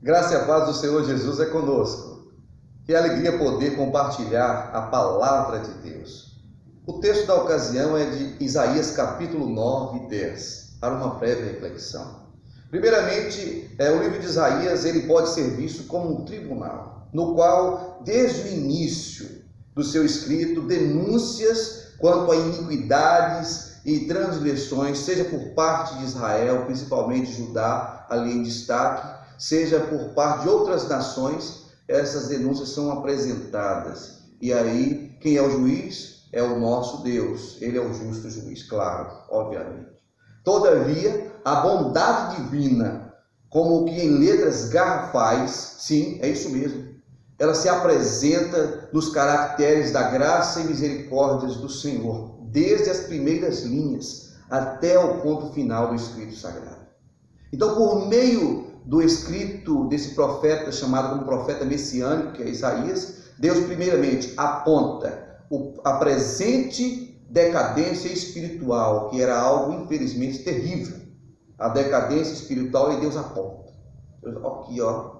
Graça e a paz do Senhor Jesus é conosco. Que alegria poder compartilhar a palavra de Deus. O texto da ocasião é de Isaías capítulo 9 e 10, para uma breve reflexão. Primeiramente, o livro de Isaías ele pode ser visto como um tribunal, no qual, desde o início do seu escrito, denúncias quanto a iniquidades e transgressões, seja por parte de Israel, principalmente Judá, ali em destaque, seja por parte de outras nações, essas denúncias são apresentadas. E aí, quem é o juiz? É o nosso Deus. Ele é o justo juiz, claro, obviamente. Todavia, a bondade divina, como que em letras garrafais, sim, é isso mesmo, ela se apresenta nos caracteres da graça e misericórdia do Senhor, desde as primeiras linhas até o ponto final do escrito sagrado. Então, por meio do escrito desse profeta, chamado como profeta messiânico, que é Isaías, Deus primeiramente aponta a presente decadência espiritual, que era algo infelizmente terrível. A decadência espiritual, e Deus aponta. Aqui, ó.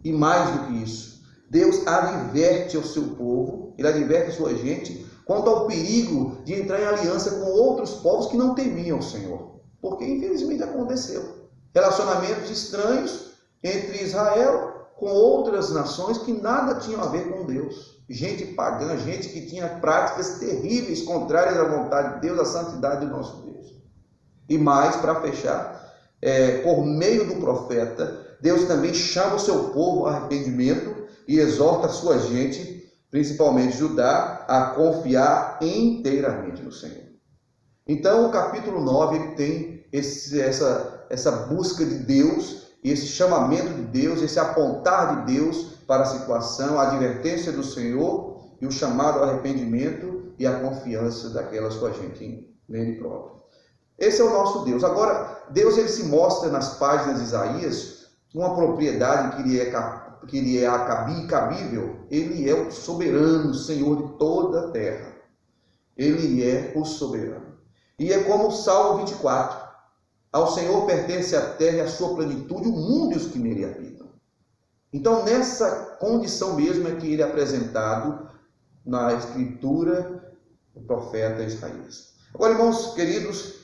E mais do que isso, Deus adverte ao seu povo, ele adverte a sua gente quanto ao perigo de entrar em aliança com outros povos que não temiam o Senhor. Porque infelizmente aconteceu. Relacionamentos estranhos entre Israel com outras nações que nada tinham a ver com Deus. Gente pagã, gente que tinha práticas terríveis, contrárias à vontade de Deus, à santidade do nosso Deus. E mais, para fechar, por meio do profeta, Deus também chama o seu povo ao arrependimento e exorta a sua gente, principalmente Judá, a confiar inteiramente no Senhor. Então, o capítulo 9 ele tem essa busca de Deus, esse chamamento de Deus, esse apontar de Deus para a situação, a advertência do Senhor e o chamado ao arrependimento e a confiança daquela sua gente nele próprio. Esse é o nosso Deus. Agora, Deus ele se mostra nas páginas de Isaías uma propriedade que lhe é cabível. Ele é o soberano, Senhor de toda a terra. Ele é o soberano. E é como o Salmo 24. Ao Senhor pertence a terra e a sua plenitude, o mundo e os que nele habitam. Então, nessa condição mesmo é que ele é apresentado na Escritura, o profeta Isaías. Agora, irmãos queridos,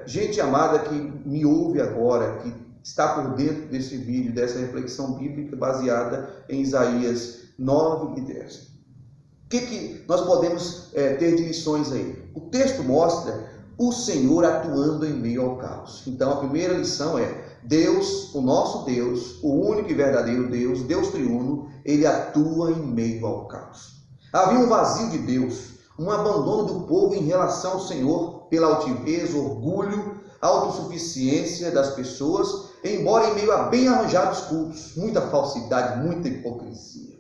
gente amada que me ouve agora, que está por dentro desse vídeo, dessa reflexão bíblica baseada em Isaías 9 e 10. O que nós podemos ter de lições aí? O texto mostra o Senhor atuando em meio ao caos. Então a primeira lição é: Deus, o nosso Deus, o único e verdadeiro Deus, Deus triuno, ele atua em meio ao caos. Havia um vazio de Deus, um abandono do povo em relação ao Senhor pela altivez, orgulho, autossuficiência das pessoas, embora em meio a bem arranjados cultos, muita falsidade, muita hipocrisia.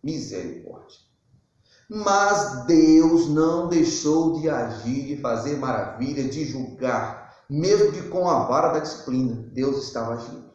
Misericórdia. Mas Deus não deixou de agir, de fazer maravilha, de julgar, mesmo que com a vara da disciplina, Deus estava agindo.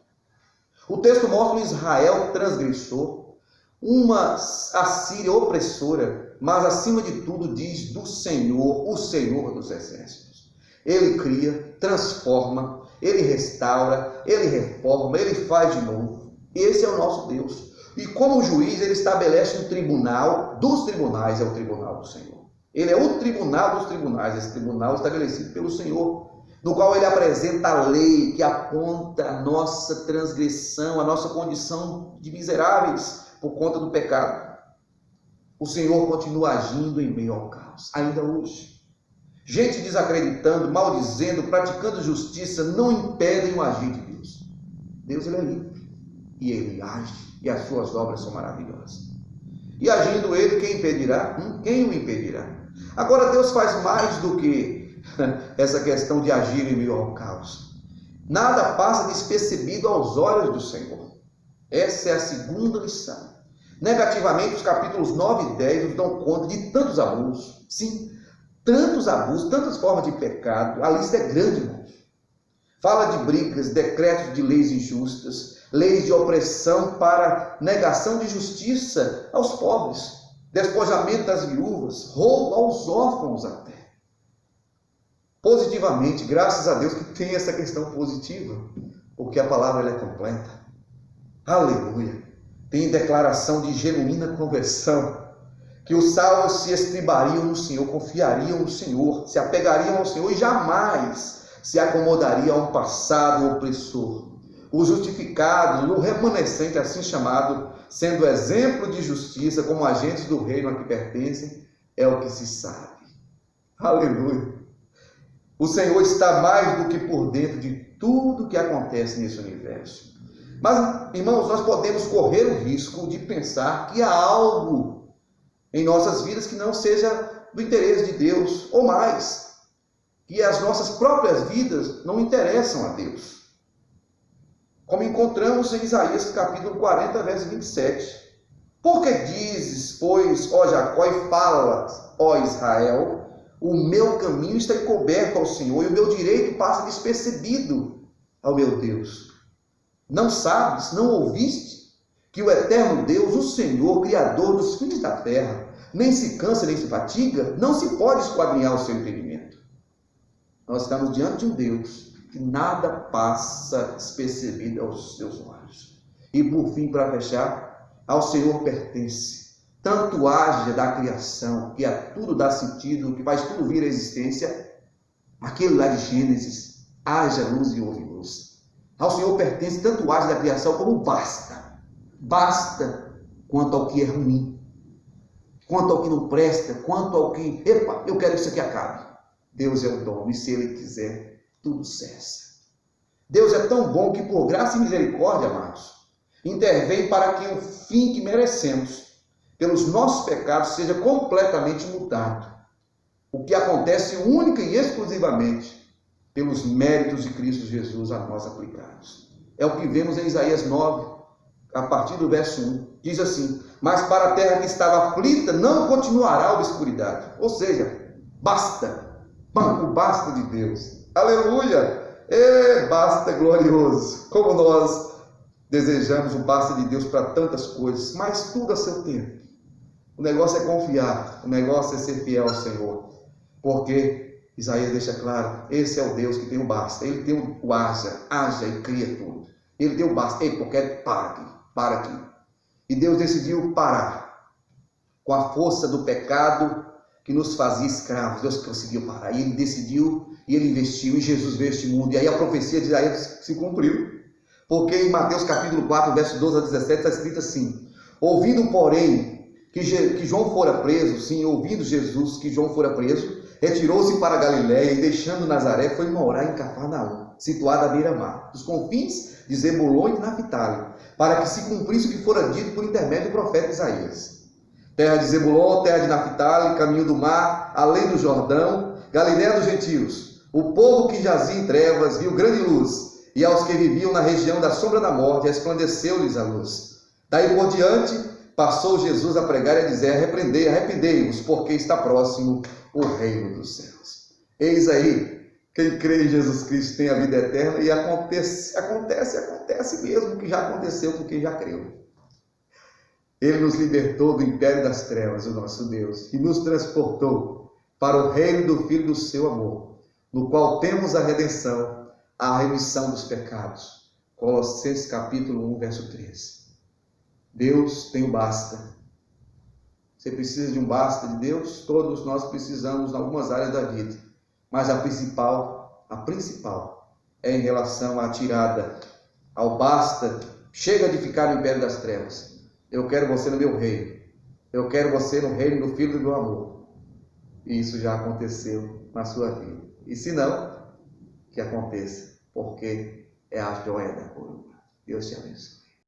O texto mostra um Israel transgressor, uma Assíria opressora, mas acima de tudo diz do Senhor, o Senhor dos exércitos. Ele cria, transforma, ele restaura, ele reforma, ele faz de novo. Esse é o nosso Deus. E como juiz, ele estabelece um tribunal dos tribunais, é o tribunal do Senhor. Ele é o tribunal dos tribunais, esse tribunal estabelecido pelo Senhor, no qual ele apresenta a lei que aponta a nossa transgressão, a nossa condição de miseráveis por conta do pecado. O Senhor continua agindo em meio ao caos, ainda hoje. Gente desacreditando, maldizendo, praticando justiça, não impedem o agir de Deus. Deus ele é livre e ele age. E as suas obras são maravilhosas. E agindo ele, quem impedirá? Quem o impedirá? Agora, Deus faz mais do que essa questão de agir em meio ao caos. Nada passa despercebido aos olhos do Senhor. Essa é a segunda lição. Negativamente, os capítulos 9 e 10 nos dão conta de tantos abusos. Sim, tantos abusos, tantas formas de pecado. A lista é grande, irmãos. Fala de brigas, decretos de leis injustas, leis de opressão para negação de justiça aos pobres, despojamento das viúvas, roubo aos órfãos até. Positivamente, graças a Deus que tem essa questão positiva, porque a palavra ela é completa. Aleluia! Tem declaração de genuína conversão, que os salvos se estribariam no Senhor, confiariam no Senhor, se apegariam ao Senhor e jamais se acomodariam a um passado opressor. Os justificados, o remanescente assim chamado, sendo exemplo de justiça como agentes do reino a que pertencem, é o que se sabe. Aleluia! O Senhor está mais do que por dentro de tudo que acontece nesse universo. Mas, irmãos, nós podemos correr o risco de pensar que há algo em nossas vidas que não seja do interesse de Deus, ou mais, que as nossas próprias vidas não interessam a Deus. Como encontramos em Isaías capítulo 40, verso 27. Porque dizes, pois, ó Jacó, e falas, ó Israel, o meu caminho está encoberto ao Senhor, e o meu direito passa despercebido ao meu Deus. Não sabes, não ouviste, que o eterno Deus, o Senhor, Criador dos fins da terra, nem se cansa, nem se fatiga, não se pode esquadrinhar o seu entendimento. Nós estamos diante de um Deus que nada passa despercebido aos seus olhos. E por fim, para fechar, ao Senhor pertence. Tanto haja da criação, que a tudo dá sentido, que faz tudo vir à existência, aquele lá de Gênesis, haja luz e houve luz. Ao Senhor pertence tanto haja da criação como basta. Basta quanto ao que é ruim, quanto ao que não presta, quanto ao que, epa, eu quero que isso aqui acabe. Deus é o dono, e se Ele quiser, tudo cessa. Deus é tão bom que, por graça e misericórdia, amados, intervém para que o fim que merecemos, pelos nossos pecados, seja completamente mudado. O que acontece única e exclusivamente pelos méritos de Cristo Jesus a nós aplicados. É o que vemos em Isaías 9, a partir do verso 1. Diz assim: mas para a terra que estava aflita não continuará a obscuridade. Ou seja, basta. O basta de Deus. Aleluia! Basta glorioso. Como nós desejamos o basta de Deus para tantas coisas, mas tudo a seu tempo. O negócio é confiar, o negócio é ser fiel ao Senhor. Porque Isaías deixa claro, esse é o Deus que tem o basta. Ele tem o haja e cria tudo. Ele tem o basta. Ei, porque para aqui. E Deus decidiu parar com a força do pecado que nos fazia escravos. Deus conseguiu parar. E Ele decidiu, e Ele investiu, e Jesus veio este mundo. E aí a profecia de Isaías se cumpriu. Porque em Mateus capítulo 4, verso 12 a 17, está escrito assim: ouvindo, porém, que João fora preso, sim, ouvindo Jesus que João fora preso, retirou-se para a Galiléia e, deixando Nazaré, foi morar em Cafarnaum, situada à beira-mar, dos confins de Zebulon e de Naphtali, para que se cumprisse o que fora dito por intermédio do profeta Isaías. Terra de Zebulon, terra de Naphtali, caminho do mar, além do Jordão, Galiléia dos gentios. O povo que jazia em trevas viu grande luz, e aos que viviam na região da sombra da morte, resplandeceu-lhes a luz. Daí por diante, passou Jesus a pregar e a dizer: arrependei-vos, porque está próximo o reino dos céus. Eis aí, quem crê em Jesus Cristo tem a vida eterna, e acontece mesmo o que já aconteceu com quem já creu. Ele nos libertou do império das trevas, o nosso Deus, e nos transportou para o reino do Filho do seu amor, no qual temos a redenção, a remissão dos pecados. Colossenses capítulo 1, verso 13. Deus tem o basta. Você precisa de um basta de Deus? Todos nós precisamos em algumas áreas da vida. Mas a principal é em relação à tirada, ao basta. Chega de ficar no império das trevas. Eu quero você no meu reino. Eu quero você no reino do Filho do meu amor. E isso já aconteceu na sua vida. E se não, que aconteça, porque é a joia da coroa. Deus te abençoe.